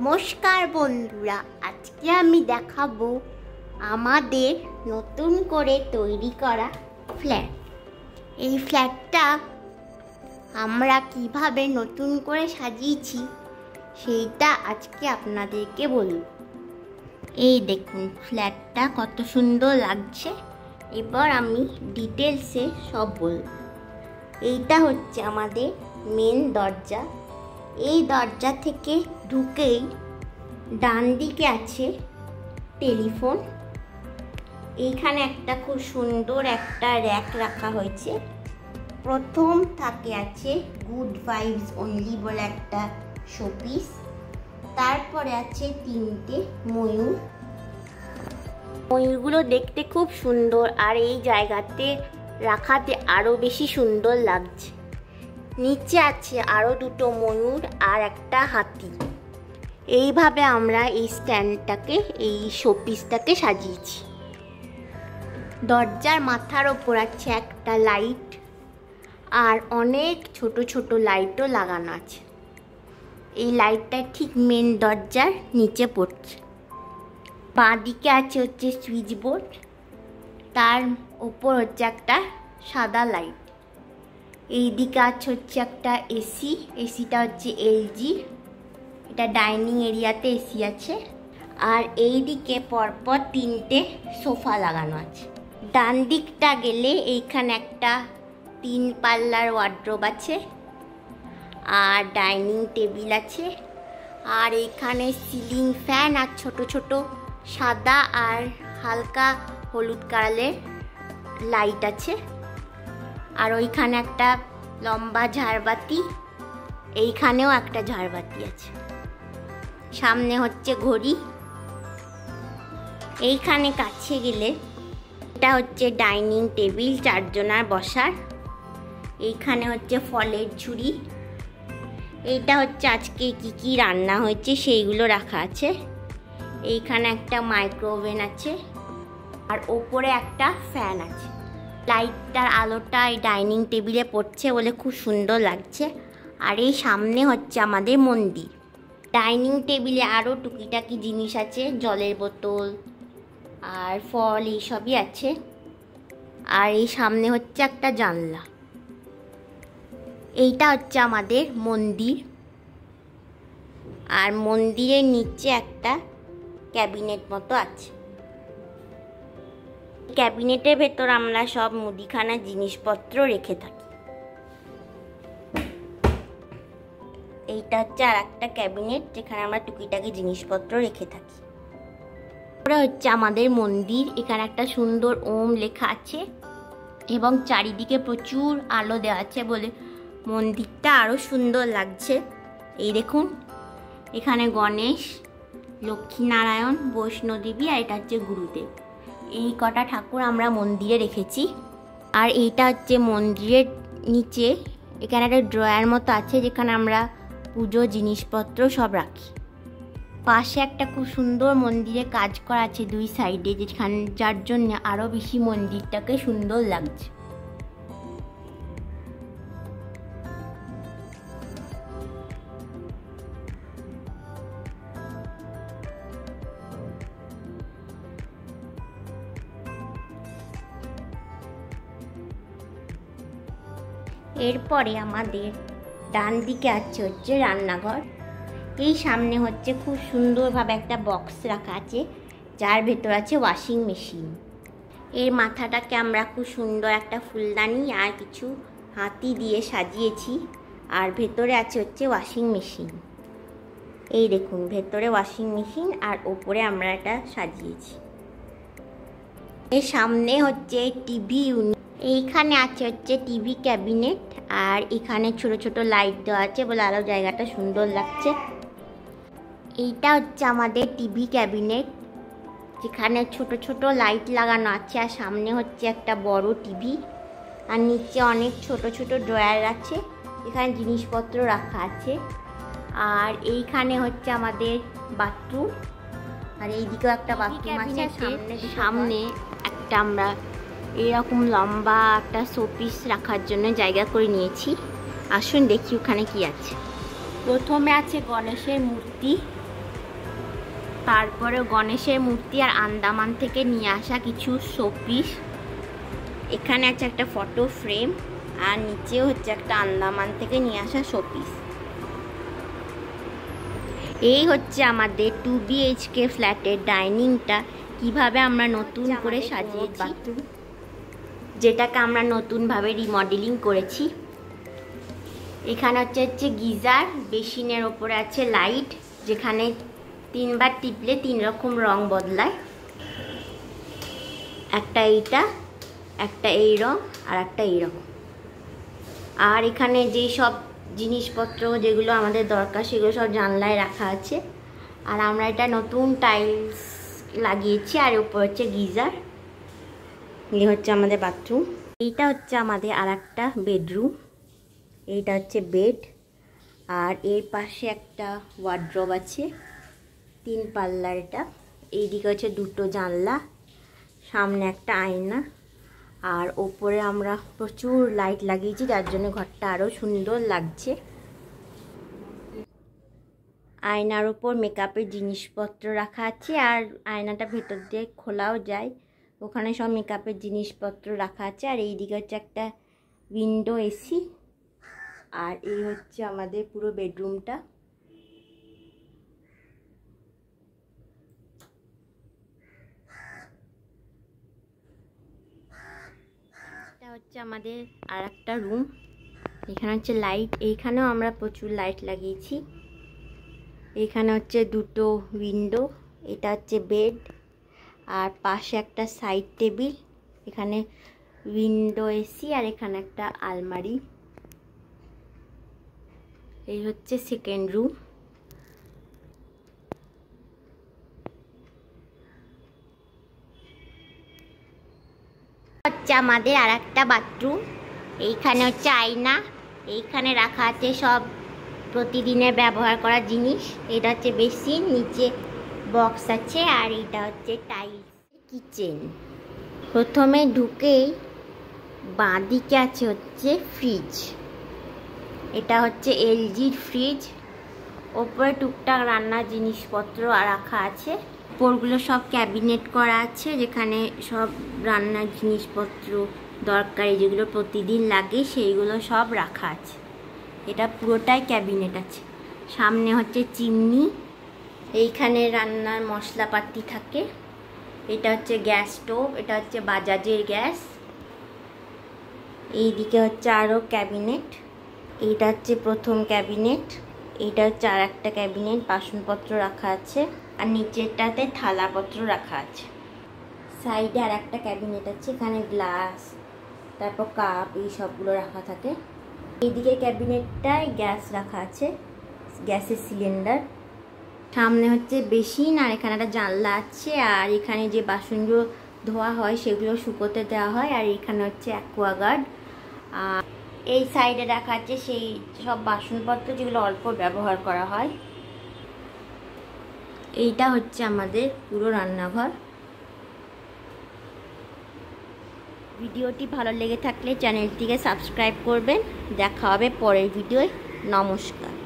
নমস্কার বন্ধুরা, আজকে আমি দেখাবো আমাদের নতুন করে তৈরি করা ফ্ল্যাট। এই ফ্ল্যাটটা আমরা কিভাবে নতুন করে সাজিয়েছি সেইটা আজকে আপনাদেরকে বলবো। এই দেখুন ফ্ল্যাটটা কত সুন্দর লাগছে। এবার আমি ডিটেলসে সব বলবো। এইটা হচ্ছে আমাদের মেন দরজা। এই দরজা থেকে ঢুকেই ডান দিকে আছে টেলিফোন। এইখানে একটা খুব সুন্দর একটা র্যাক রাখা হয়েছে। প্রথম থাকে আছে গুড ভাইবস অনলি বলে একটা শোপিস। তারপরে আছে তিনটে ময়ূর। ময়ূরগুলো দেখতে খুব সুন্দর, আর এই জায়গাতে রাখাতে আরও বেশি সুন্দর লাগছে। নিচে আছে আরও দুটো ময়ূর আর একটা হাতি। এইভাবে আমরা এই স্ট্যান্ডটাকে, এই শোপিসটাকে সাজিয়েছি। দরজার মাথার ওপর আছে একটা লাইট, আর অনেক ছোট ছোট লাইটও লাগানো আছে। এই লাইটটা ঠিক মেন দরজার নিচে পড়ছে। বাঁ দিকে আছে হচ্ছে সুইচ বোর্ড, তার ওপর হচ্ছে একটা সাদা লাইট। এই দিকে আছে হচ্ছে একটা এসি। এসিটা হচ্ছে এলজি। এটা ডাইনিং এরিয়াতে এসি আছে। আর এই দিকে পরপর তিনটে সোফা লাগানো আছে। ডান দিকটা গেলে এইখানে একটা 3 পাল্লার ওয়ার্ড্রোব আছে, আর ডাইনিং টেবিল আছে। আর এইখানে সিলিং ফ্যান আর ছোট ছোট সাদা আর হালকা হলুদ কালারের লাইট আছে। আর ওইখানে একটা লম্বা ঝাড়বাতি, এইখানেও একটা ঝাড়বাতি আছে। সামনে হচ্ছে ঘড়ি। এইখানে কাছে গেলে এটা হচ্ছে ডাইনিং টেবিল 4 জনার বসার। এইখানে হচ্ছে ফলের ঝুড়ি। এইটা হচ্ছে আজকে কি কি রান্না হয়েছে সেইগুলো রাখা আছে। এইখানে একটা মাইক্রোওভেন আছে, আর ওপরে একটা ফ্যান আছে। লাইটটার আলোটা এই ডাইনিং টেবিলে পড়ছে বলে খুব সুন্দর লাগছে। আর এই সামনে হচ্ছে আমাদের মন্দির। ডাইনিং টেবিলে আরও টুকিটাকি জিনিস আছে, জলের বোতল আর ফল এইসবই আছে। আর এই সামনে হচ্ছে একটা জানলা। এইটা হচ্ছে আমাদের মন্দির। আর মন্দিরের নিচে একটা ক্যাবিনেট মতো আছে। ক্যাবিনেটের ভেতর আমরা সব মুদিখানা জিনিসপত্র রেখে থাকি। এইটা হচ্ছে আর একটা ক্যাবিনেট, যেখানে আমরা টুকিটাকি জিনিসপত্র রেখে থাকি। ওটা হচ্ছে আমাদের মন্দির। এখানে একটা সুন্দর ওম লেখা আছে, এবং চারিদিকে প্রচুর আলো দেওয়া আছে বলে মন্দিরটা আরও সুন্দর লাগছে। এই দেখুন, এখানে গণেশ, লক্ষ্মীনারায়ণ, বৈষ্ণোদেবী, আর এটা হচ্ছে গুরুদেব। এই কটা ঠাকুর আমরা মন্দিরে রেখেছি। আর এইটা হচ্ছে মন্দিরের নিচে এখানে একটা ড্রয়ার মতো আছে, যেখানে আমরা পুজো জিনিসপত্র সব রাখি। পাশে একটা খুব সুন্দর মন্দিরে কাজ করা আছে 2 সাইডে, যেখানে যার জন্য আরও বেশি মন্দিরটাকে সুন্দর লাগছে। এরপরে আমাদের ডান দিকে আছে হচ্ছে রান্নাঘর। এই সামনে হচ্ছে খুব সুন্দরভাবে একটা বক্স রাখা আছে, যার ভেতর আছে ওয়াশিং মেশিন। এর মাথাটাকে আমরা খুব সুন্দর একটা ফুলদানি আর কিছু হাতি দিয়ে সাজিয়েছি। আর ভেতরে আছে হচ্ছে ওয়াশিং মেশিন। এই দেখুন, ভেতরে ওয়াশিং মেশিন, আর ওপরে আমরা এটা সাজিয়েছি। এর সামনে হচ্ছে টিভি ইউনিট। এইখানে আছে হচ্ছে টিভি ক্যাবিনেট, আর এখানে ছোট ছোট লাইট দেওয়া আছে বলে আরও জায়গাটা সুন্দর লাগছে। এইটা হচ্ছে আমাদের টিভি ক্যাবিনেট, যেখানে ছোট ছোট লাইট লাগানো আছে। আর সামনে হচ্ছে একটা বড় টিভি, আর নিচে অনেক ছোট ছোট ড্রয়ার আছে, এখানে জিনিসপত্র রাখা আছে। আর এইখানে হচ্ছে আমাদের বাথরুম, আর এইদিকেও একটা বাথরুম আছে। সামনে একটা আমরা এরকম লম্বা একটা শোপিস রাখার জন্য জায়গা করে নিয়েছি। আসুন দেখি ওখানে কি আছে। প্রথমে আছে গণেশের মূর্তি, তারপরে গণেশের মূর্তি আর আন্দামান থেকে নিয়ে আসা কিছু শোপিস। এখানে আছে একটা ফটো ফ্রেম, আর নিচেও হচ্ছে একটা আন্দামান থেকে নিয়ে আসা শোপিস। এই হচ্ছে আমাদের 2 BHK ফ্ল্যাটের ডাইনিংটা কিভাবে আমরা নতুন করে সাজিয়েছি, যেটাকে আমরা নতুনভাবে রিমডেলিং করেছি। এখানে হচ্ছে গিজার, বেসিনের ওপরে আছে লাইট, যেখানে 3 বার টিপলে 3 রকম রং বদলায়। একটা এইটা, একটা এই রং, আর একটা এইরকম। আর এখানে যেই সব জিনিসপত্র যেগুলো আমাদের দরকার সেগুলো সব জানলায় রাখা আছে। আর আমরা এটা নতুন টাইলস লাগিয়েছি, আর উপর হচ্ছে গিজার। এই হচ্ছে আমাদের বাথরুম। এইটা হচ্ছে আমাদের আর একটা বেডরুম। এইটা হচ্ছে বেড, আর এর পাশে একটা ওয়ার্ড্রব আছে 3 পাল্লার। এটা এইদিকে হচ্ছে 2টো জানলা, সামনে একটা আয়না, আর ওপরে আমরা প্রচুর লাইট লাগিয়েছি, যার জন্য ঘরটা আরও সুন্দর লাগছে। আয়নার ওপর মেকআপের জিনিসপত্র রাখা আছে, আর আয়নাটা ভেতর দিয়ে খোলাও যায়, ওখানে সব মেকআপের জিনিসপত্র রাখা আছে। আর এইদিকে হচ্ছে একটা উইন্ডো এসি। আর এই হচ্ছে আমাদের পুরো বেডরুমটা। এটা হচ্ছে আমাদের আর একটা রুম। এখানে হচ্ছে লাইট, এইখানেও আমরা প্রচুর লাইট লাগিয়েছি। এখানে হচ্ছে 2টো উইন্ডো। এটা হচ্ছে বেড, আর পাশে একটা সাইড টেবিল, এখানে উইন্ডো এসি, আর এখানে একটা আলমারি। এই হচ্ছে সেকেন্ড রুম। হচ্ছে আমাদের আর একটা বাথরুম। এইখানে হচ্ছে আয়না, এইখানে রাখা আছে সব প্রতিদিনের ব্যবহার করা জিনিস। এটা হচ্ছে বেসিন, নিচে বক্স আছে, আর এটা হচ্ছে টাইলস। কিচেন, প্রথমে ঢুকেই বাঁদিকে আছে হচ্ছে ফ্রিজ। এটা হচ্ছে LGর ফ্রিজ। ওপরে টুকটাক রান্নার জিনিসপত্র রাখা আছে। উপরগুলো সব ক্যাবিনেট করা আছে, যেখানে সব রান্নার জিনিসপত্র দরকারি যেগুলো প্রতিদিন লাগে সেইগুলো সব রাখা আছে। এটা পুরোটাই ক্যাবিনেট আছে। সামনে হচ্ছে চিমনি, এইখানে রান্নার মশলাপাতি থাকে। এটা হচ্ছে গ্যাস স্টোভ, এটা হচ্ছে বাজাজের গ্যাস। এইদিকে হচ্ছে আরও ক্যাবিনেট। এইটা হচ্ছে প্রথম ক্যাবিনেট, এইটা হচ্ছে আর একটা ক্যাবিনেট, বাসনপত্র রাখা আছে, আর নিচেরটাতে থালাপত্র রাখা আছে। সাইডে আর একটা ক্যাবিনেট আছে, এখানে গ্লাস, তারপর কাপ, এই সবগুলো রাখা থাকে। এইদিকে ক্যাবিনেটটায় গ্যাস রাখা আছে, গ্যাসের সিলিন্ডার। সামনে হচ্ছে বেসিন, আর এখানে একটা জানলা আছে, আর এখানে যে বাসনগুলো ধোয়া হয় সেগুলো শুকোতে দেওয়া হয়। আর এখানে হচ্ছে অ্যাকোয়াগার্ড। আর এই সাইডে রাখা আছে সেই সব বাসনপত্র যেগুলো অল্প ব্যবহার করা হয়। এইটা হচ্ছে আমাদের পুরো রান্নাঘর। ভিডিওটি ভালো লেগে থাকলে চ্যানেলটিকে সাবস্ক্রাইব করবেন। দেখা হবে পরের ভিডিওয়। নমস্কার।